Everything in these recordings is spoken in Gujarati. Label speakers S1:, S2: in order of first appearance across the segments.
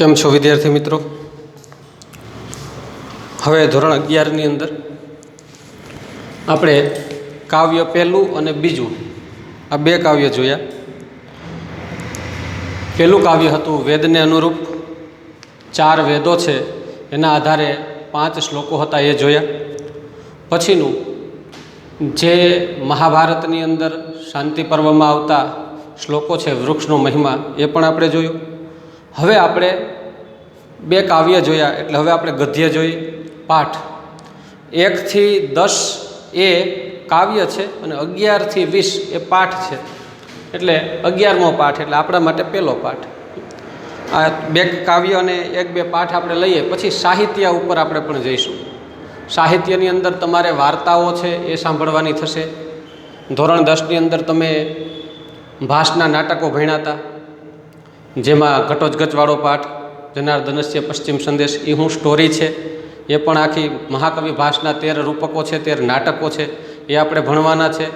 S1: કેમ છો વિદ્યાર્થી મિત્રો? હવે ધોરણ 11ની અંદર આપણે કાવ્ય પહેલું અને બીજું આ બે કાવ્ય જોયા. પહેલું કાવ્ય હતું વેદને અનુરૂપ 4 વેદો છે એના આધારે 5 શ્લોકો હતા એ જોયા. પછીનું જે મહાભારતની અંદર શાંતિ પર્વમાં આવતા શ્લોકો છે વૃક્ષનો મહિમા એ પણ આપણે જોયું. હવે આપણે 2 કાવ્ય જોયા એટલે હવે આપણે ગદ્ય જોઈએ. પાઠ 1 થી 10 એ કાવ્ય છે અને 11 થી 20 એ પાઠ છે. એટલે 11મો પાઠ એટલે આપણા માટે પહેલો પાઠ. આ 2 કાવ્ય અને 1-2 પાઠ આપણે લઈએ પછી સાહિત્ય ઉપર આપણે પણ જઈશું. સાહિત્યની અંદર તમારે વાર્તાઓ છે એ સાંભળવાની થશે. ધોરણ 10ની અંદર તમે ભાસના નાટકો ભણ્યા હતા, જેમાં ઘટોત્કચવાળો પાઠ જનાર્દનસ્ય પશ્ચિમ સંદેશ એ હું સ્ટોરી છે એ પણ આખી મહાકવિ ભાસના 13 રૂપકો છે, 13 નાટકો છે એ આપણે ભણવાના છે.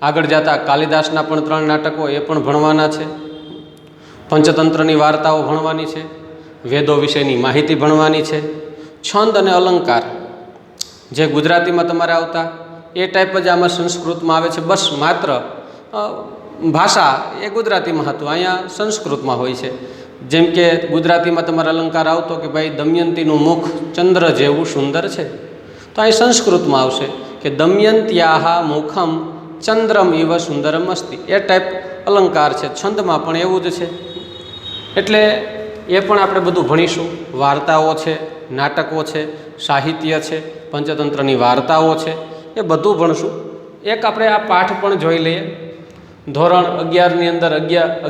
S1: આગળ જતા કાલિદાસના પણ 3 નાટકો એ પણ ભણવાના છે. પંચતંત્રની વાર્તાઓ ભણવાની છે. વેદો વિશેની માહિતી ભણવાની છે. છંદ અને અલંકાર જે ગુજરાતીમાં તમારે આવતા એ ટાઈપ જ આમાં સંસ્કૃતમાં આવે છે. બસ માત્ર ભાષા એ ગુજરાતીમાં હતું, અહીંયા સંસ્કૃતમાં હોય છે. જેમ કે ગુજરાતીમાં તમારે અલંકાર આવતો કે ભાઈ દમયંતીનું મુખ ચંદ્ર જેવું સુંદર છે, તો અહીં સંસ્કૃતમાં આવશે કે દમયંત્યાહા મુખમ ચંદ્રમ ઇવ સુંદરમ અસ્તિ. એ ટાઈપ અલંકાર છે. છંદમાં પણ એવું જ છે. એટલે એ પણ આપણે બધું ભણીશું. વાર્તાઓ છે, નાટકો છે, સાહિત્ય છે, પંચતંત્રની વાર્તાઓ છે, એ બધું ભણશું. એક આપણે આ પાઠ પણ જોઈ લઈએ. ધોરણ 11ની અંદર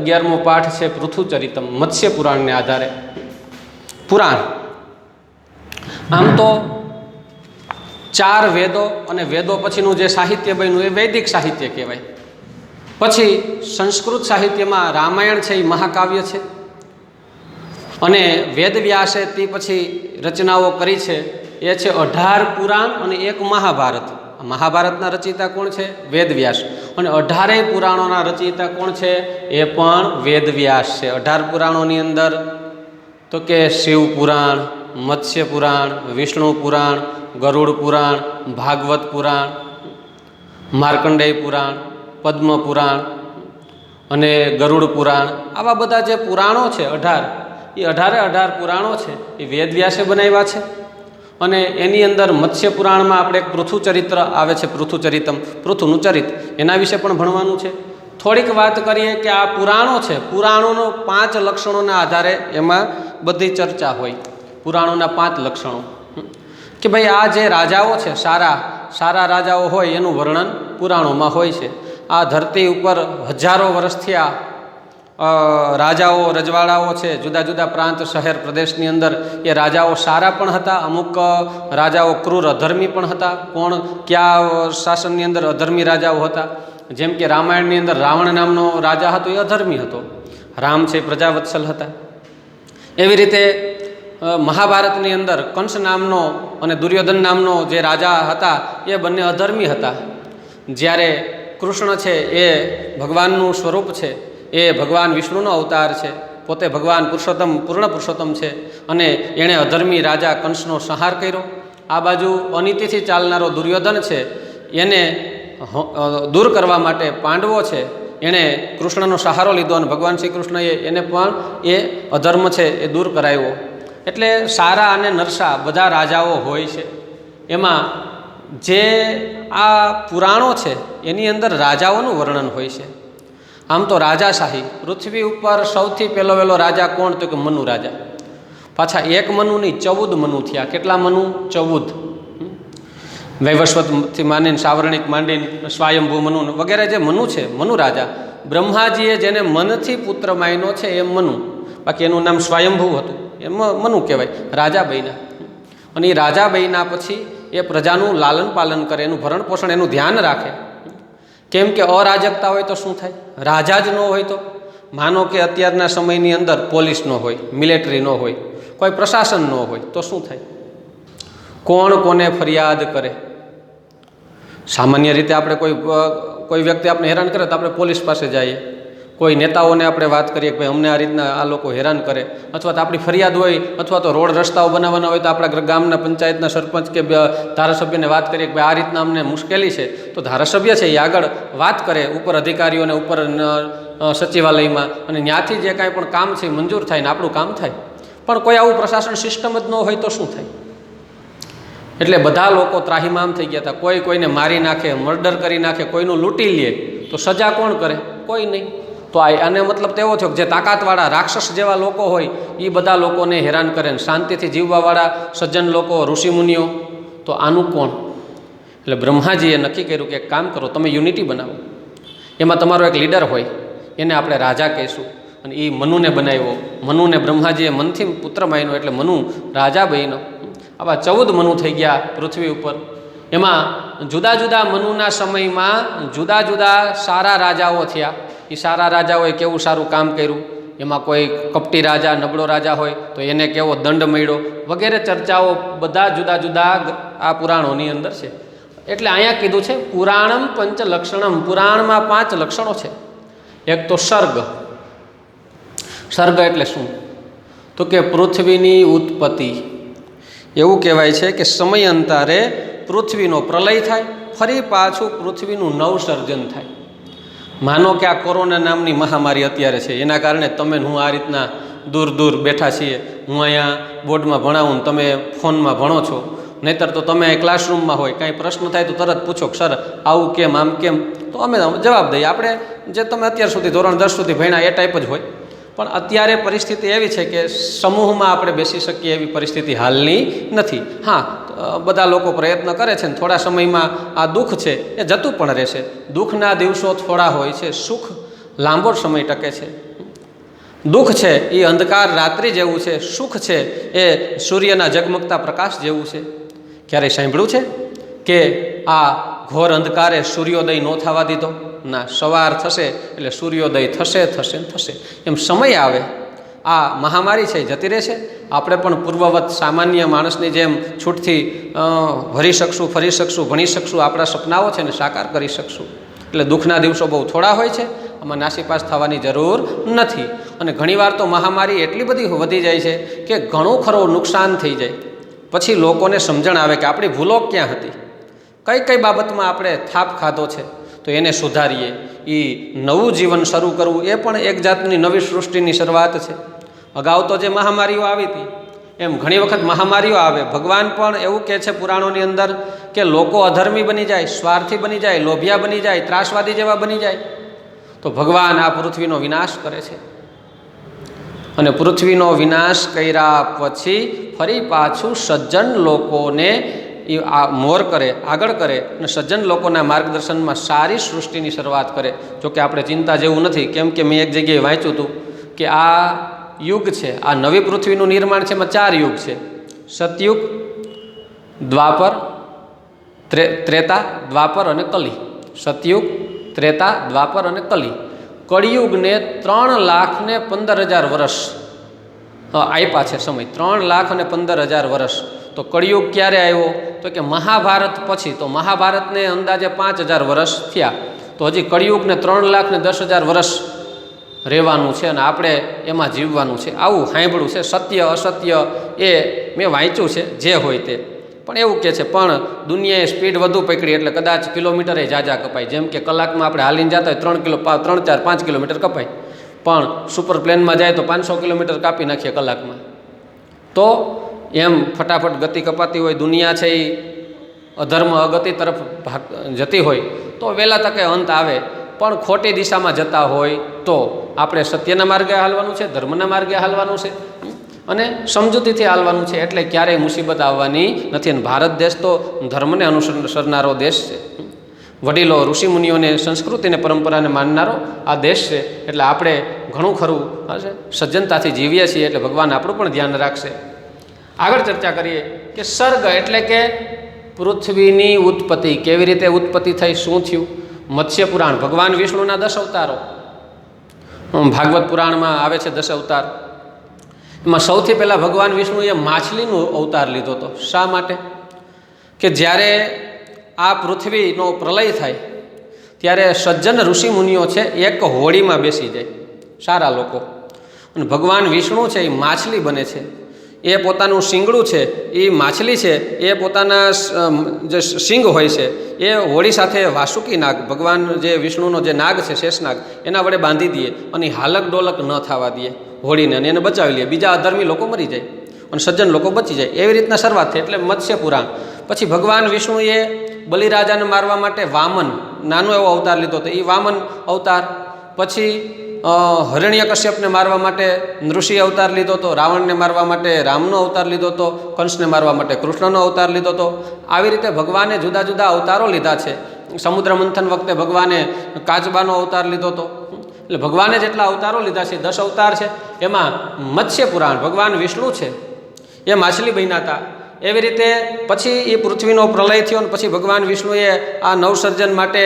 S1: 11મો પાઠ છે પૃથુચરિતમ, મત્સ્ય પુરાણને આધારે. પુરાણ આમ તો 4 વેદો અને વેદો પછીનું જે સાહિત્ય બન્યું એ વૈદિક સાહિત્ય કહેવાય. પછી સંસ્કૃત સાહિત્યમાં રામાયણ છે એ મહાકાવ્ય છે અને વેદવ્યાસે તે પછી રચનાઓ કરી છે એ છે 18 પુરાણ અને 1 મહાભારત. મહાભારતના રચયિતા કોણ છે? વેદવ્યાસ. અને 18 પુરાણોના રચયિતા કોણ છે? એ પણ વેદવ્યાસ છે. 18 પુરાણોની અંદર તો કે શિવ પુરાણ, મત્સ્ય પુરાણ, વિષ્ણુ પુરાણ, ગરુડ પુરાણ, ભાગવત પુરાણ, માર્કંડેય પુરાણ, પદ્મ પુરાણ અને ગરુડ પુરાણ, આવા બધા જે પુરાણો છે 18 એ 18 પુરાણો છે એ વેદવ્યાસે બનાવ્યા છે. અને એની અંદર મત્સ્ય પુરાણમાં આપણે એક પૃથુચરિત્ર આવે છે, પૃથુચરિતમ, પૃથુનું ચરિત, એના વિશે પણ ભણવાનું છે. થોડીક વાત કરીએ કે આ પુરાણો છે, પુરાણોનો 5 લક્ષણોના આધારે એમાં બધી ચર્ચા હોય. પુરાણોના 5 લક્ષણો કે ભાઈ આ જે રાજાઓ છે સારા રાજાઓ હોય એનું વર્ણન પુરાણોમાં હોય છે. આ ધરતી ઉપર હજારો વર્ષથી આ રાજાઓ રજવાડાઓ છે, જુદા જુદા પ્રાંત શહેર પ્રદેશની અંદર એ રાજાઓ સારા પણ હતા, અમુક રાજાઓ ક્રૂર અધર્મી પણ હતા. કયા શાસનની અંદર અધર્મી રાજાઓ હતા? જેમ કે રામાયણની અંદર રાવણ નામનો રાજા હતો, એ અધર્મી હતો. રામ છે પ્રજાવત્સલ હતા. એવી રીતે મહાભારતની અંદર કંસ નામનો અને દુર્યોધન નામનો જે રાજા હતા એ બંને અધર્મી હતા. જ્યારે કૃષ્ણ છે એ ભગવાનનું સ્વરૂપ છે, એ ભગવાન વિષ્ણુનો અવતાર છે, પોતે ભગવાન પુરુષોત્તમ, પૂર્ણ પુરુષોત્તમ છે અને એણે અધર્મી રાજા કંસનો સંહાર કર્યો. આ બાજુ અનીતિથી ચાલનારો દુર્યોધન છે, એને દૂર કરવા માટે પાંડવો છે એણે કૃષ્ણનો સહારો લીધો અને ભગવાન શ્રી કૃષ્ણએ એને પણ એ અધર્મ છે એ દૂર કરાવ્યો. એટલે સારા અને નરસા બધા રાજાઓ હોય છે. એમાં જે આ પુરાણો છે એની અંદર રાજાઓનું વર્ણન હોય છે. આમ તો રાજાશાહી, પૃથ્વી ઉપર સૌથી પહેલો રાજા કોણ? તો કે મનુ રાજા. પાછા 1 મનુ નહીં 14 મનુ થયા. કેટલા મનુ? 14. વૈવસ્વતથી માંડીને સાવરણિક માંડીને સ્વાયંભૂ મનુ વગેરે જે મનુ છે, મનુ રાજા. બ્રહ્માજીએ જેને મનથી પુત્ર માન્યો છે એ મનુ, બાકી એનું નામ સ્વયંભૂ હતું, એ મનુ કહેવાય. રાજા બન્યા અને એ રાજા બન્યા પછી એ પ્રજાનું લાલન પાલન કરે, એનું ભરણ પોષણ, એનું ધ્યાન રાખે. કેમ કે અરાજકતા હોય તો શું થાય? રાજા જ ન હોય તો, માનો કે અત્યારના સમયની અંદર પોલીસ ન હોય, મિલિટરી ન હોય, કોઈ પ્રશાસન ન હોય તો શું થાય? કોણ કોને ફરિયાદ કરે? સામાન્ય રીતે આપણે કોઈ વ્યક્તિ આપણે હેરાન કરે તો આપણે પોલીસ પાસે જઈએ. કોઈ નેતાઓને આપણે વાત કરીએ કે ભાઈ અમને આ રીતના આ લોકો હેરાન કરે, અથવા તો આપણી ફરિયાદ હોય, અથવા તો રોડ રસ્તાઓ બનાવવાના હોય તો આપણા ગામના પંચાયતના સરપંચ કે ધારાસભ્યને વાત કરીએ કે ભાઈ આ રીતના અમને મુશ્કેલી છે, તો ધારાસભ્ય છે એ આગળ વાત કરે ઉપર અધિકારીઓને, ઉપર સચિવાલયમાં, અને ત્યાંથી જે કાંઈ પણ કામ છે એ મંજૂર થાય ને આપણું કામ થાય. પણ કોઈ આવું પ્રશાસન સિસ્ટમ જ ન હોય તો શું થાય? એટલે બધા લોકો ત્રાહિમામ થઈ ગયા હતા. કોઈ કોઈને મારી નાખે, મર્ડર કરી નાખે, કોઈનું લૂંટી લે તો સજા કોણ કરે? કોઈ નહીં. તો આને મતલબ તો એવો થયો કે જે તાકાતવાળા રાક્ષસ જેવા લોકો હોય એ બધા લોકોને હેરાન કરે ને શાંતિથી જીવવાવાળા સજ્જન લોકો, ઋષિમુનિઓ, તો આનું કોણ? એટલે બ્રહ્માજીએ નક્કી કર્યું કે એક કામ કરો, તમે યુનિટી બનાવો. એમાં તમારો એક લીડર હોય, એને આપણે રાજા કહીશું. અને એ મનુને બનાવ્યો. મનુને બ્રહ્માજીએ મનથી પુત્ર માન્યો એટલે મનુ રાજા બન્યો. આવા 14 મનુ થઈ ગયા પૃથ્વી ઉપર. એમાં જુદા જુદા મનુના સમયમાં જુદા જુદા સારા રાજાઓ થયા. એ સારા રાજાઓએ કેવું સારું કામ કર્યું, એમાં કોઈ કપટી રાજા, નબળો રાજા હોય તો એને કેવો દંડ મળ્યો, વગેરે ચર્ચાઓ બધા જુદા જુદા આ પુરાણોની અંદર છે. એટલે અહીંયા કીધું છે પુરાણમ પંચ લક્ષણમ. પુરાણમાં 5 લક્ષણો છે. એક તો સર્ગ. સર્ગ એટલે શું? તો કે પૃથ્વીની ઉત્પત્તિ. એવું કહેવાય છે કે સમયાંતરે પૃથ્વીનો પ્રલય થાય, ફરી પાછું પૃથ્વીનું નવસર્જન થાય. માનો કે આ કોરોના નામની મહામારી અત્યારે છે, એના કારણે તમે હું આ રીતના દૂર દૂર બેઠા છીએ. હું અહીંયા બોર્ડમાં ભણાવું ને તમે ફોનમાં ભણો છો. નહીંતર તો તમે ક્લાસરૂમમાં હોય, કાંઈ પ્રશ્ન થાય તો તરત પૂછો કે સર આવું કેમ, આમ કેમ, તો અમે જવાબ દઈએ. આપણે જે તમે અત્યાર સુધી ધોરણ 10 સુધી ભણ્યા એ ટાઈપ જ હોય. પણ અત્યારે પરિસ્થિતિ એવી છે કે સમૂહમાં આપણે બેસી શકીએ એવી પરિસ્થિતિ હાલની નથી. હા, બધા લોકો પ્રયત્ન કરે છે ને થોડા સમયમાં આ દુઃખ છે એ જતું પણ રહેશે. દુઃખના દિવસો થોડા હોય છે, સુખ લાંબો સમય ટકે છે. દુઃખ છે એ અંધકાર રાત્રિ જેવું છે, સુખ છે એ સૂર્યના ઝગમગતા પ્રકાશ જેવું છે. ક્યારેય સાંભળ્યું છે કે આ ઘોર અંધકારે સૂર્યોદય ન થવા દીધો? ના, સવાર થશે એટલે સૂર્યોદય થશે થશે થશે. એમ સમય આવે, આ મહામારી છે જતી રહેશે. આપણે પણ પૂર્વવત સામાન્ય માણસની જેમ છૂટથી હરી શકશું, ફરી શકશું, ભણી શકશું, આપણા સપનાઓ છે ને સાકાર કરી શકશું. એટલે દુઃખના દિવસો બહુ થોડા હોય છે, આમાં નાસીપાસ થવાની જરૂર નથી. અને ઘણીવાર તો મહામારી એટલી બધી વધી જાય છે કે ઘણું ખરું નુકસાન થઈ જાય. પછી લોકોને સમજણ આવે કે આપણી ભૂલો ક્યાં હતી, કઈ કઈ બાબતમાં આપણે થાપ ખાધો છે, તો એને સુધારીએ. એ નવું જીવન શરૂ કરવું એ પણ એક જાતની નવી સૃષ્ટિની શરૂઆત છે. અગાઉ તો જે મહામારીઓ આવી હતી એમ ઘણી વખત મહામારીઓ આવે. ભગવાન પણ એવું કહે છે પુરાણોની અંદર કે લોકો અધર્મી બની જાય, સ્વાર્થી બની જાય, લોભિયા બની જાય, ત્રાસવાદી જેવા બની જાય, તો ભગવાન આ પૃથ્વીનો વિનાશ કરે છે. અને પૃથ્વીનો વિનાશ કર્યા પછી ફરી પાછું સજ્જન લોકોને એ આ મોર કરે, આગળ કરે અને સજ્જન લોકોના માર્ગદર્શનમાં સારી સૃષ્ટિની શરૂઆત કરે. જોકે આપણે ચિંતા જેવું નથી, કેમ કે મેં એક જગ્યાએ વાંચ્યું હતું કે આ યુગ છે, આ નવી પૃથ્વીનું નિર્માણ છે, એમાં 4 યુગ છે: સતયુગ, દ્વાપર, ત્રેતા, દ્વાપર અને કલી. સતયુગ, ત્રેતા, દ્વાપર અને કલી. કળિયુગને 3,15,000 વર્ષ આપ્યા છે સમય. 3,15,000 વર્ષ. તો કળિયુગ ક્યારે આવ્યો? તો કે મહાભારત પછી. તો મહાભારતને અંદાજે 5,000 વર્ષ થયા. તો હજી કળિયુગને 3,10,000 વર્ષ રહેવાનું છે અને આપણે એમાં જીવવાનું છે. આવું સાંભળ્યું છે. સત્ય અસત્ય એ મેં વાંચ્યું છે, જે હોય તે. પણ એવું કહે છે પણ દુનિયાએ સ્પીડ વધુ પકડી એટલે કદાચ કિલોમીટરે જાજા કપાય. જેમ કે કલાકમાં આપણે હાલીને જતા હોય 3, 4, 5 કિલોમીટર કપાય, પણ સુપર પ્લેનમાં જાય તો 500 કિલોમીટર કાપી નાખીએ કલાકમાં. તો એમ ફટાફટ ગતિ કપાતી હોય, દુનિયા છે એ અધર્મ અગતિ તરફ જતી હોય, તો વહેલા તકે અંત આવે. પણ ખોટી દિશામાં જતા હોય તો આપણે સત્યના માર્ગે હાલવાનું છે, ધર્મના માર્ગે હાલવાનું છે અને સમજૂતીથી હાલવાનું છે. એટલે ક્યારેય મુસીબત આવવાની નથી. અને ભારત દેશ તો ધર્મને અનુસરનારો દેશ છે. વડીલો, ઋષિમુનિઓને, સંસ્કૃતિને, પરંપરાને માનનારો આ દેશ છે. એટલે આપણે ઘણું ખરું સજ્જનતાથી જીવીએ છીએ, એટલે ભગવાન આપણું પણ ધ્યાન રાખશે. આગળ ચર્ચા કરીએ કે સર્ગ એટલે કે પૃથ્વીની ઉત્પત્તિ. કેવી રીતે ઉત્પત્તિ થઈ, શું થયું? મત્સ્ય પુરાણ, ભગવાન વિષ્ણુના 10 અવતારો. ભાગવત પુરાણમાં આવે છે 10 અવતાર. એમાં સૌથી પહેલાં ભગવાન વિષ્ણુએ માછલીનો અવતાર લીધો હતો. શા માટે? કે જ્યારે આ પૃથ્વીનો પ્રલય થાય ત્યારે સજ્જન ઋષિમુનિઓ છે એક હોળીમાં બેસી જાય, સારા લોકો. અને ભગવાન વિષ્ણુ છે એ માછલી બને છે, એ પોતાનું શિંગડું છે એ માછલી છે, એ પોતાના જે શિંગ હોય છે એ હોળી સાથે વાસુકી નાગ, ભગવાન જે વિષ્ણુનો જે નાગ છે શેષનાગ, એના વડે બાંધી દે અને હાલક ડોલક ન થવા દે હોળીને, અને એને બચાવી લે. બીજા અધર્મી લોકો મરી જાય અને સજ્જન લોકો બચી જાય. એવી રીતના શરૂઆત થઈ. એટલે મત્સ્ય પુરાણ. પછી ભગવાન વિષ્ણુએ બલિરાજાને મારવા માટે વામન નાનો એવો અવતાર લીધો હતો, એ વામન અવતાર. પછી હિરણ્યકશ્યપને મારવા માટે નૃષિ અવતાર લીધો હતો, રાવણને મારવા માટે રામનો અવતાર લીધો હતો, કંસને મારવા માટે કૃષ્ણનો અવતાર લીધો હતો. આવી રીતે ભગવાને જુદા જુદા અવતારો લીધા છે. સમુદ્ર મંથન વખતે ભગવાને કાચબાનો અવતાર લીધો હતો. એટલે ભગવાને જેટલા અવતારો લીધા છે 10 અવતાર છે. એમાં મત્સ્ય પુરાણ ભગવાન વિષ્ણુ છે એ માછલી બન્યા હતા. એવી રીતે પછી એ પૃથ્વીનો પ્રલય થયો અને પછી ભગવાન વિષ્ણુએ આ નવસર્જન માટે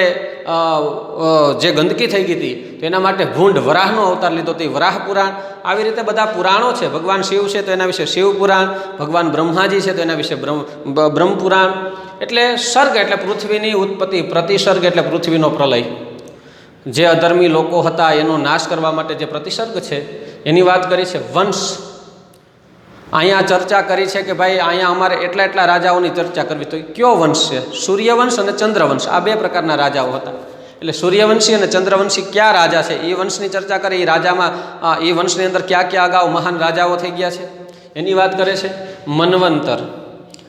S1: જે ગંદકી થઈ ગઈ હતી તો એના માટે ભૂંડ વરાહનો અવતાર લીધો હતો, વરાહ પુરાણ. આવી રીતે બધા પુરાણો છે. ભગવાન શિવ છે તો એના વિશે શિવ પુરાણ, ભગવાન બ્રહ્માજી છે તો એના વિશે બ્રહ્મ પુરાણ. એટલે સર્ગ એટલે પૃથ્વીની ઉત્પત્તિ, પ્રતિસર્ગ એટલે પૃથ્વીનો પ્રલય. જે અધર્મી લોકો હતા એનો નાશ કરવા માટે જે પ્રતિસર્ગ છે એની વાત કરી છે. વંશ અહીંયા ચર્ચા કરી છે કે ભાઈ અહીંયા અમારે એટલા એટલા રાજાઓની ચર્ચા કરવી. તો કયો વંશ છે? સૂર્યવંશ અને ચંદ્રવંશ, આ 2 પ્રકારના રાજાઓ હતા. એટલે સૂર્યવંશી અને ચંદ્રવંશી ક્યાં રાજા છે એ વંશની ચર્ચા કરી. એ રાજામાં એ વંશની અંદર ક્યાં ક્યાં અગાઉ મહાન રાજાઓ થઈ ગયા છે એની વાત કરે છે. મન્વંતર,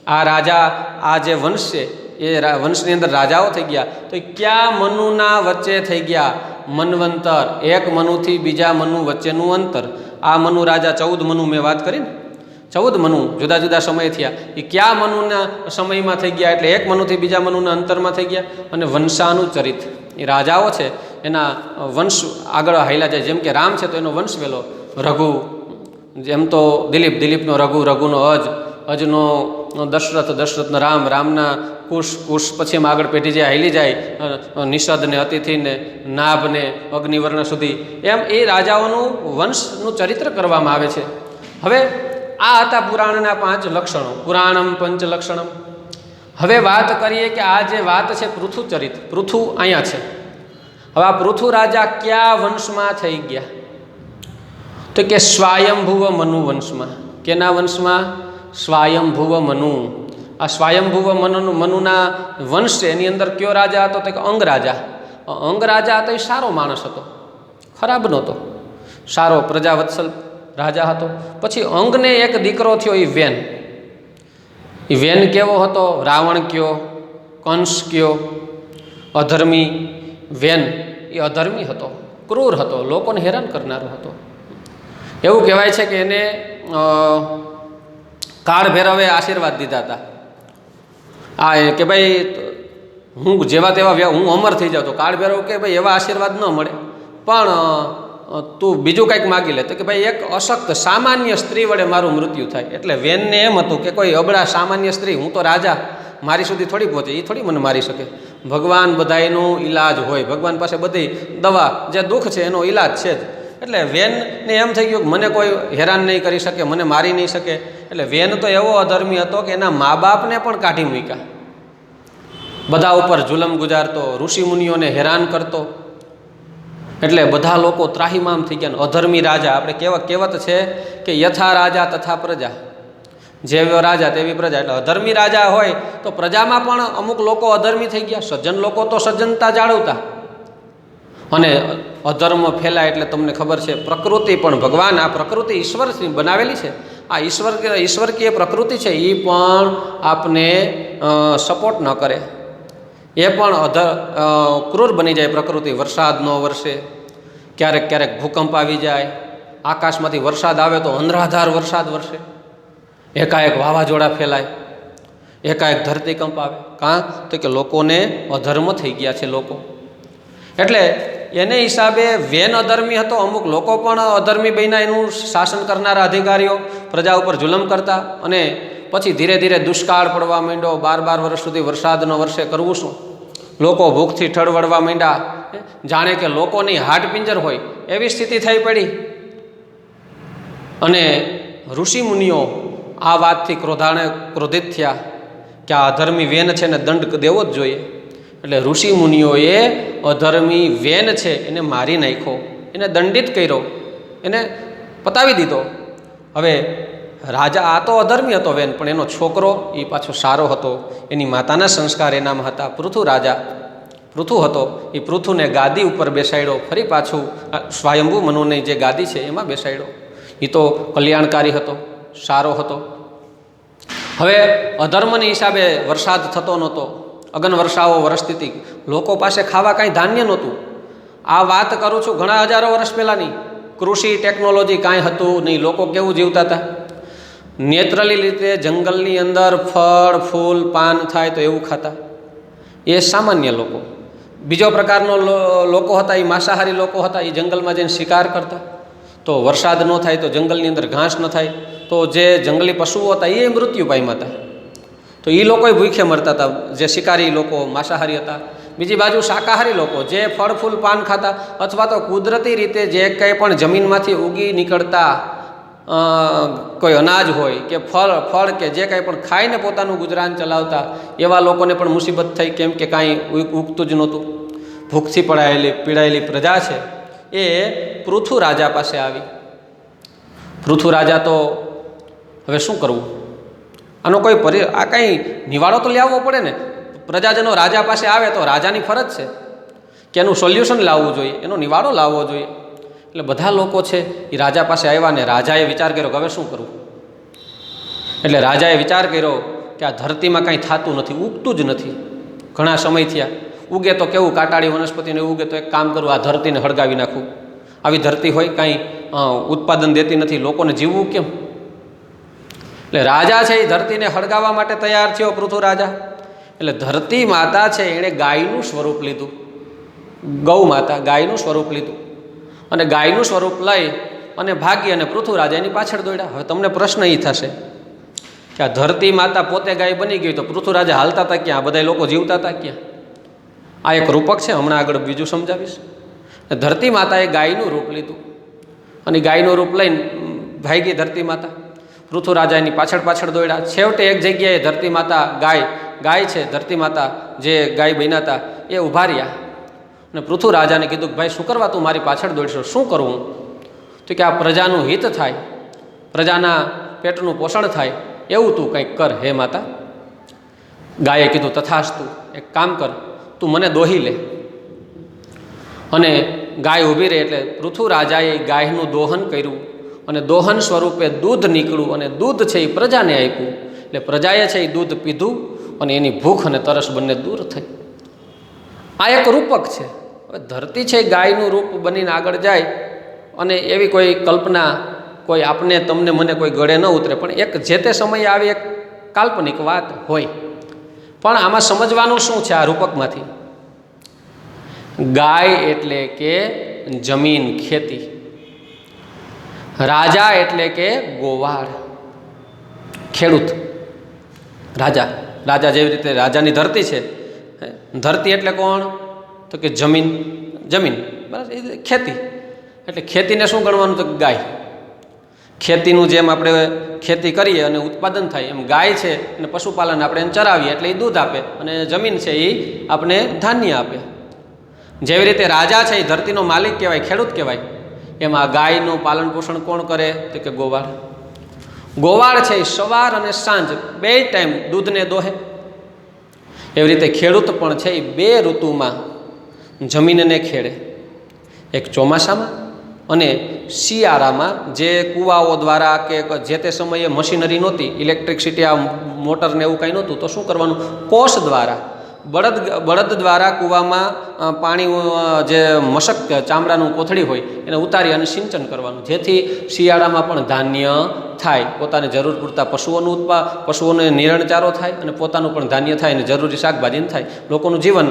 S1: આ રાજા, આ જે વંશ છે એ વંશની અંદર રાજાઓ થઈ ગયા તો ક્યાં મનુના વચ્ચે થઈ ગયા? મન્વંતર, એક મનુથી બીજા મનુ વચ્ચેનું અંતર. આ મનુ રાજા 14 મનુ મેં વાત કરી ને, 14 મનુ જુદા જુદા સમય થયા. એ ક્યાં મનુના સમયમાં થઈ ગયા? એટલે એક મનુથી બીજા મનુના અંતરમાં થઈ ગયા. અને વંશાનુચરિત, એ રાજાઓ છે એના વંશ આગળ હાલ્યા જાય. જેમ કે રામ છે તો એનો વંશ વહેલો, રઘુ, જેમ તો દિલીપનો રઘુ, રઘુનો અજનો દશરથ, દશરથનો રામ, રામના કુશ પછી એમ આગળ પેઢી જે હાલી જાય, નિષદને, અતિથિને, નાભને, અગ્નિવર્ણ સુધી, એમ એ રાજાઓનું વંશનું ચરિત્ર કરવામાં આવે છે. હવે આ હતા પુરાણના 5 લક્ષણો, પુરાણમ પંચ લક્ષણમ. હવે વાત કરીએ કે આ જે વાત છે પૃથુ ચરિત, પૃથુ અહીંયા છે. હવે આ પૃથુ રાજા કયા વંશમાં થઈ ગયા? તો કે સ્વાયંભુવ મનુ વંશમાં. કેના વંશમાં? સ્વાયંભુવ મનુ. આ સ્વાયંભુવ મનુના વંશ છે એની અંદર કયો રાજા હતો? તો કે અંગ રાજા. અંગ રાજા હતો એ સારો માણસ હતો, ખરાબ નહોતો, સારો પ્રજાવત્સલ રાજા હતો. પછી અંગને એક દીકરો થયો એ વેન. એ વેન કેવો હતો? રાવણ કયો, કંસ કયો, અધર્મી. વેન એ અધર્મી હતો, ક્રૂર હતો, લોકોને હેરાન કરનારો હતો. એવું કહેવાય છે કે એને કાળ ભૈરવે આશીર્વાદ દીધા હતા. આ કે ભાઈ હું જેવા તેવા હું અમર થઈ જાઉં. તો કાળ ભૈરવ કે ભાઈ એવા આશીર્વાદ ન મળે, પણ તું બીજું કંઈક માગી લે. તો કે ભાઈ એક અશક્ત સામાન્ય સ્ત્રી વડે મારું મૃત્યુ થાય. એટલે વેનને એમ હતું કે કોઈ અબળા સામાન્ય સ્ત્રી, હું તો રાજા, મારી સુધી થોડી પહોંચે, એ થોડી મને મારી શકે. ભગવાન બધાયનો ઈલાજ હોય, ભગવાન પાસે બધી દવા, જે દુઃખ છે એનો ઈલાજ છે જ. એટલે વેનને એમ થઈ ગયું કે મને કોઈ હેરાન નહીં કરી શકે, મને મારી નહીં શકે. એટલે વેન તો એવો અધર્મી હતો કે એના મા બાપને પણ કાઢી મૂક્યા, બધા ઉપર જુલમ ગુજારતો, ઋષિમુનિઓને હેરાન કરતો. એટલે બધા લોકો ત્રાહિમામ થઈ ગયા. અધર્મી રાજા, આપણે કહેવત છે કે યથા રાજા તથા પ્રજા, જેવો રાજા તેવી પ્રજા. એટલે અધર્મી રાજા હોય તો પ્રજામાં પણ અમુક લોકો અધર્મી થઈ ગયા. સજ્જન લોકો તો સજ્જનતા જાળવતા, અને અધર્મ ફેલાય એટલે તમને ખબર છે પ્રકૃતિ પણ, ભગવાન આ પ્રકૃતિ ઈશ્વરથી બનાવેલી છે. આ ઈશ્વરકીય પ્રકૃતિ છે એ પણ આપને સપોર્ટ ન કરે, એ પણ ક્રૂર બની જાય પ્રકૃતિ. વરસાદ ન વરસે, ક્યારેક ભૂકંપ આવી જાય, આકાશમાંથી વરસાદ આવે તો અનરાધાર વરસાદ વરસે, એકાએક વાવાઝોડા ફેલાય, એકાએક ધરતીકંપ આવે. કાં તો કે લોકોને અધર્મ થઈ ગયા છે લોકો. એટલે એને હિસાબે વેન અધર્મી હતો, અમુક લોકો પણ અધર્મી બન્યા, એનું શાસન કરનારા અધિકારીઓ પ્રજા ઉપર જુલમ કરતા. અને પછી ધીરે ધીરે દુષ્કાળ પડવા માંડ્યો, 12 વર્ષ સુધી વરસાદ ન વરસે, કરવું શું? લોકો ભૂખથી ઠળવળવા માંડ્યા, જાણે કે લોકોની હાડપિંજર હોય એવી સ્થિતિ થઈ પડી. અને ઋષિમુનિઓ આ વાતથી ક્રોધિત થયા કે આ અધર્મી વેન છે ને દંડ દેવો જ જોઈએ. એટલે ઋષિ મુનિઓએ અધર્મી વેન છે એને મારી નાખ્યો, એને દંડિત કર્યો, એને પતાવી દીધો. હવે રાજા આ તો અધર્મી હતો વેન, પણ એનો છોકરો એ પાછો સારો હતો. એની માતાના સંસ્કાર એનામાં હતા. પૃથુ રાજા પૃથુ હતો, એ પૃથુને ગાદી ઉપર બેસાડ્યો. ફરી પાછું સ્વયંભૂ મનુની જે ગાદી છે એમાં બેસાડ્યો. એ તો કલ્યાણકારી હતો, સારો હતો. હવે અધર્મની હિસાબે વરસાદ થતો નહોતો, અગન વર્ષાઓ વરસતી હતી, લોકો પાસે ખાવા કાંઈ ધાન્ય નહોતું. આ વાત કરું છું ઘણા હજારો વર્ષ પહેલાંની. કૃષિ ટેકનોલોજી કાંઈ હતું નહીં. લોકો કેવું જીવતા હતા? નેચરલી રીતે જંગલની અંદર ફળ ફૂલ પાન થાય તો એવું ખાતા. એ સામાન્ય લોકો. બીજો પ્રકારનો લોકો હતા, એ માંસાહારી લોકો હતા. એ જંગલમાં જઈને શિકાર કરતા. તો વરસાદ ન થાય તો જંગલની અંદર ઘાસ ન થાય તો જે જંગલી પશુઓ હતા એ મૃત્યુ પામ્યા હતા. તો એ લોકોએ ભૂખે મરતા હતા, જે શિકારી લોકો માંસાહારી હતા. બીજી બાજુ શાકાહારી લોકો જે ફળ ફૂલ પાન ખાતા, અથવા તો કુદરતી રીતે જે કંઈ પણ જમીનમાંથી ઉગી નીકળતા કોઈ અનાજ હોય કે ફળ કે જે કાંઈ પણ ખાઈને પોતાનું ગુજરાન ચલાવતા, એવા લોકોને પણ મુસીબત થઈ. કેમ કે કાંઈ ઉગતું જ નહોતું. ભૂખથી પીડાયેલી પ્રજા છે એ પૃથુ રાજા પાસે આવી. પૃથુ રાજા તો હવે શું કરવું? આનો કોઈ આ કંઈ નિવાડો તો લાવવો પડે ને. પ્રજાજનો રાજા પાસે આવે તો રાજાની ફરજ છે કે એનું સોલ્યુશન લાવવું જોઈએ, એનો નિવાડો લાવવો જોઈએ. એટલે બધા લોકો છે એ રાજા પાસે આવ્યા ને રાજાએ વિચાર કર્યો કે હવે શું કરવું. એટલે રાજાએ વિચાર કર્યો કે આ ધરતીમાં કાંઈ થતું નથી, ઉગતું જ નથી. ઘણા સમય થયા. ઉગે તો કેવું કાંટાળી વનસ્પતિને ઉગે તો એક કામ કરું, આ ધરતીને હળગાવી નાખું. આવી ધરતી હોય કાંઈ ઉત્પાદન દેતી નથી, લોકોને જીવવું કેમ? એટલે રાજા છે એ ધરતીને હળગાવવા માટે તૈયાર થયો, પૃથુ રાજા. એટલે ધરતી માતા છે એણે ગાયનું સ્વરૂપ લીધું, ગૌ માતા ગાયનું સ્વરૂપ લીધું. અને ગાયનું સ્વરૂપ લઈ અને ભાગી અને પૃથુ રાજા એની પાછળ દોડ્યા. હવે તમને પ્રશ્ન એ થશે કે આ ધરતી માતા પોતે ગાય બની ગઈ તો પૃથુ રાજા હાલતા હતા ક્યાં? બધા લોકો જીવતા હતા ક્યાં? આ એક રૂપક છે, હમણાં આગળ બીજું સમજાવીશ. ધરતી માતાએ ગાયનું રૂપ લીધું અને ગાયનું રૂપ લઈને ભાગી ધરતી માતા. પૃથુ રાજા એની પાછળ દોડ્યા. છેવટે એક જગ્યાએ ધરતી માતા ગાય છે, ધરતી માતા જે ગાય બન્યા હતા એ ઊભા રહ્યા. અને પૃથુ રાજાને કીધું કે ભાઈ શું કરવા તું મારી પાછળ દોડશો? શું કરવું? તો કે આ પ્રજાનું હિત થાય, પ્રજાના પેટનું પોષણ થાય એવું તું કંઈક કર હે માતા. ગાયે કીધું તથાસ્તુ, એક કામ કર, તું મને દોહી લે. અને ગાય ઊભી રહે એટલે પૃથુ રાજાએ ગાયનું દોહન કર્યું અને દોહન સ્વરૂપે દૂધ નીકળ્યું અને દૂધ છે એ પ્રજાને આપ્યું. એટલે પ્રજાએ છે એ દૂધ પીધું અને એની ભૂખ અને તરસ બંને દૂર થઈ. આ એક રૂપક છે. હવે ધરતી છે ગાયનું રૂપ બનીને આગળ જાય અને એવી કોઈ કલ્પના કોઈ આપને તમને મને કોઈ ગળે ન ઉતરે, પણ એક જે તે સમયે આવી એક કાલ્પનિક વાત હોય. પણ આમાં સમજવાનું શું છે? આ રૂપકમાંથી ગાય એટલે કે જમીન, ખેતી. રાજા એટલે કે ગોવાળ, ખેડૂત. રાજા જેવી રીતે રાજાની ધરતી છે. ધરતી એટલે કોણ? તો કે જમીન બરાબર, ખેતી. એટલે ખેતીને શું ગણવાનું? તો ગાય. ખેતીનું જેમ આપણે ખેતી કરીએ અને ઉત્પાદન થાય એમ ગાય છે અને પશુપાલન આપણે એને ચરાવીએ એટલે એ દૂધ આપે અને જમીન છે એ આપણે ધાન્ય આપે. જેવી રીતે રાજા છે એ ધરતીનો માલિક કહેવાય, ખેડૂત કહેવાય, એમાં ગાયનું પાલન પોષણ કોણ કરે? તો કે ગોવાળ. ગોવાળ છે એ સવાર અને સાંજ બે ટાઈમ દૂધને દોહે. એવી રીતે ખેડૂત પણ છે એ બે ઋતુમાં જમીનને ખેડે, એક ચોમાસામાં અને શિયાળામાં. જે કૂવાઓ દ્વારા કે જે તે સમયે મશીનરી નહોતી, ઇલેક્ટ્રિસિટી આ મોટરને એવું કાંઈ નહોતું, તો શું કરવાનું? કોષ દ્વારા બળદ દ્વારા કૂવામાં પાણી જે મશક ચામડાનું કોથળી હોય એને ઉતારી અને સિંચન કરવાનું, જેથી શિયાળામાં પણ ધાન્ય થાય, પોતાને જરૂર પૂરતા પશુઓને નિરણચારો થાય અને પોતાનું પણ ધાન્ય થાય અને જરૂરી શાકભાજીને થાય. લોકોનું જીવન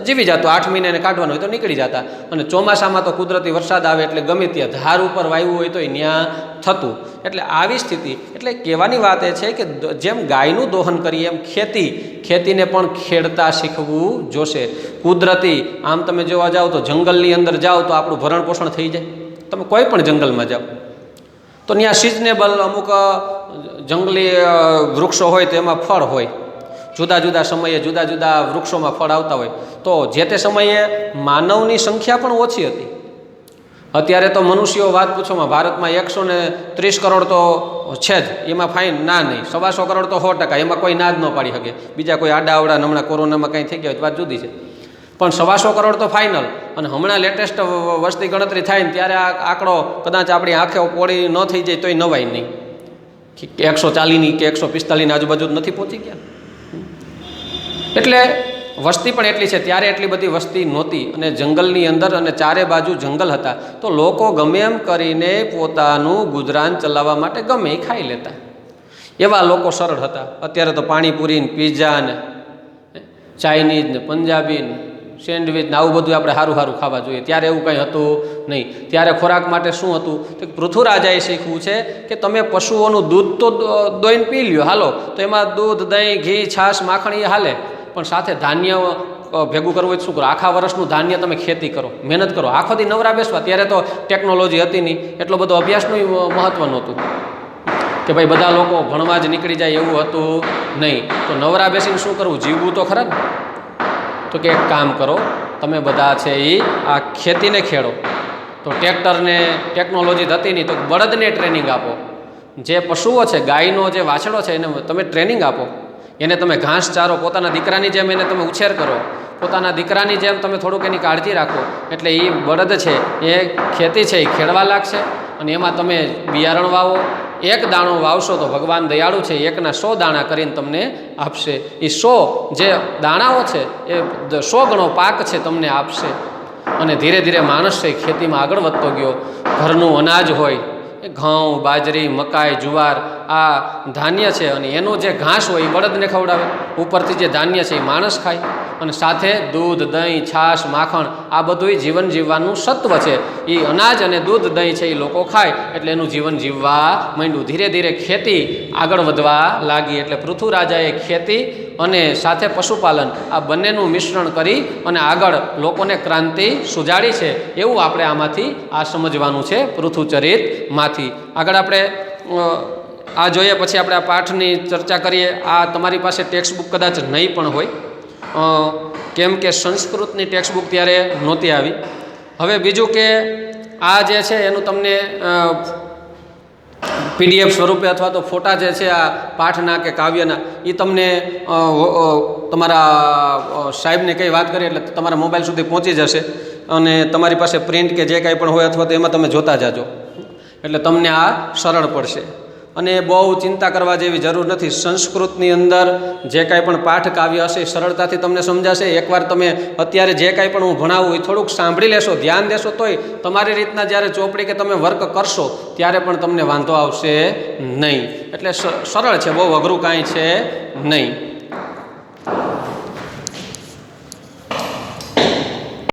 S1: જીવી જતું. 8 મહિનાને કાઢવાનું હોય તો નીકળી જતા. અને ચોમાસામાં તો કુદરતી વરસાદ આવે એટલે ગમે ત્યાં ધાર ઉપર વાવ્યું હોય તો ત્યાં થતું. એટલે આવી સ્થિતિ. એટલે કહેવાની વાત એ છે કે જેમ ગાયનું દોહન કરીએ એમ ખેતીને પણ ખેડતા શીખવું જોશે. કુદરતી આમ તમે જોવા જાઓ તો જંગલની અંદર જાઓ તો આપણું ભરણ પોષણ થઈ જાય. તમે કોઈ પણ જંગલમાં જાઓ તો ત્યાં સિઝનેબલ અમુક જંગલી વૃક્ષો હોય તો એમાં ફળ હોય. જુદા જુદા સમયે જુદા જુદા વૃક્ષોમાં ફળ આવતા હોય, તો જે તે સમયે માનવની સંખ્યા પણ ઓછી હતી. અત્યારે તો મનુષ્યો વાત પૂછોમાં, ભારતમાં 130 કરોડ તો છે જ, એમાં ફાઇન ના નહીં. 125 કરોડ તો 100%, એમાં કોઈ ના જ ન પાડી શકે. બીજા કોઈ આડા આવડા હમણાં કોરોનામાં કંઈ થઈ ગયા હોય તો વાત જુદી છે, પણ 125 કરોડ તો ફાઇનલ. અને હમણાં લેટેસ્ટ વસ્તી ગણતરી થાય ને ત્યારે આ આંકડો કદાચ આપણી આંખે પોળી ન થઈ જાય તોય નવાય નહીં કે 140ની કે 145ની આજુબાજુ નથી પહોંચી ગયા. એટલે વસ્તી પણ એટલી છે. ત્યારે એટલી બધી વસ્તી નહોતી અને જંગલની અંદર અને ચારે બાજુ જંગલ હતા, તો લોકો ગમે એમ કરીને પોતાનું ગુજરાન ચલાવવા માટે ગમે એ ખાઈ લેતા. એવા લોકો સરળ હતા. અત્યારે તો પાણીપુરી ને પીઝા ને ચાઇનીઝ ને પંજાબી ને સેન્ડવિચ ને આવું બધું આપણે સારું સારું ખાવા જોઈએ. ત્યારે એવું કંઈ હતું નહીં. ત્યારે ખોરાક માટે શું હતું તો પૃથ્વીરાજાએ શીખવું છે કે તમે પશુઓનું દૂધ તો દોઈને પી લ્યો, હાલો, તો એમાં દૂધ, દહીં, ઘી, છાશ, માખણ એ હાલે, પણ સાથે ધાન્ય ભેગું કરવું હોય શું કરો? આખા વર્ષનું ધાન્ય તમે ખેતી કરો, મહેનત કરો, આખો દી નવરા બેસવા. ત્યારે તો ટેકનોલોજી હતી નહીં, એટલો બધો અભ્યાસનું મહત્ત્વ નહોતું કે ભાઈ બધા લોકો ભણવા જ નીકળી જાય, એવું હતું નહીં. તો નવરા બેસીને શું કરવું? જીવવું તો ખરા ને. તો કે એક કામ કરો, તમે બધા છે એ આ ખેતીને ખેડો. તો ટ્રેક્ટરને ટેકનોલોજી હતી નહીં, તો બળદને ટ્રેનિંગ આપો. જે પશુઓ છે, ગાયનો જે વાછડો છે એને તમે ટ્રેનિંગ આપો. એને તમે ઘાસ ચારો, પોતાના દીકરાની જેમ એને તમે ઉછેર કરો, પોતાના દીકરાની જેમ તમે થોડુંક એની કાળજી રાખો. એટલે એ બળદ છે એ ખેતી છે એ ખેડવા લાગશે. અને એમાં તમે બિયારણ વાવો. એક દાણો વાવશો તો ભગવાન દયાળુ છે, એકના 100 દાણા કરીને તમને આપશે. એ 100 જે દાણાઓ છે એ 100 ગણો પાક છે તમને આપશે. અને ધીરે ધીરે માણસ છે ખેતીમાં આગળ વધતો ગયો. ઘરનું અનાજ હોય, ઘઉં, બાજરી, મકાઈ, જુવાર, આ ધાન્ય છે, અને એનું જે ઘાસ હોય એ બળદને ખવડાવે. ઉપરથી જે ધાન્ય છે એ માણસ ખાય. અને સાથે દૂધ, દહીં, છાશ, માખણ, આ બધું જીવન જીવવાનું સત્વ છે. એ અનાજ અને દૂધ, દહીં છે એ લોકો ખાય એટલે એનું જીવન જીવવા માંડ્યું. ધીરે ધીરે ખેતી આગળ વધવા લાગી. એટલે પૃથ્વીરાજાએ ખેતી અને સાથે પશુપાલન આ બંનેનું મિશ્રણ કરી અને આગળ લોકોને ક્રાંતિ સુજાડી છે. એવું આપણે આમાંથી આ સમજવાનું છે પૃથુચરિતમાંથી. આગળ આપણે આ જોઈએ, પછી આપણે આ પાઠની ચર્ચા કરીએ. આ તમારી પાસે ટેક્સ્ટ બુક કદાચ નહીં પણ હોય, કેમ કે સંસ્કૃતની ટેક્સ્ટ બુક ત્યારે નહોતી આવી. હવે બીજું કે આ જે છે એનું તમને PDF સ્વરૂપે અથવા તો ફોટા જે છે આ પાઠના કે કાવ્યના, એ તમને તમારા સાહેબને કંઈ વાત કરી એટલે તમારા મોબાઈલ સુધી પહોંચી જશે. અને તમારી પાસે પ્રિન્ટ કે જે કાંઈ પણ હોય અથવા તો એમાં તમે જોતા જાજો, એટલે તમને આ સરળ પડશે. અને બહુ ચિંતા કરવા જેવી જરૂર નથી. સંસ્કૃતની અંદર જે કાંઈ પણ પાઠ કાવ્ય હશે એ સરળતાથી તમને સમજાશે. એકવાર તમે અત્યારે જે કાંઈ પણ હું ભણાવું એ થોડુંક સાંભળી લેશો, ધ્યાન દેશો, તોય તમારી રીતના જ્યારે ચોપડી કે તમે વર્ક કરશો ત્યારે પણ તમને વાંધો આવશે નહીં. એટલે સરળ છે, બહુ અઘરું કાંઈ છે નહીં.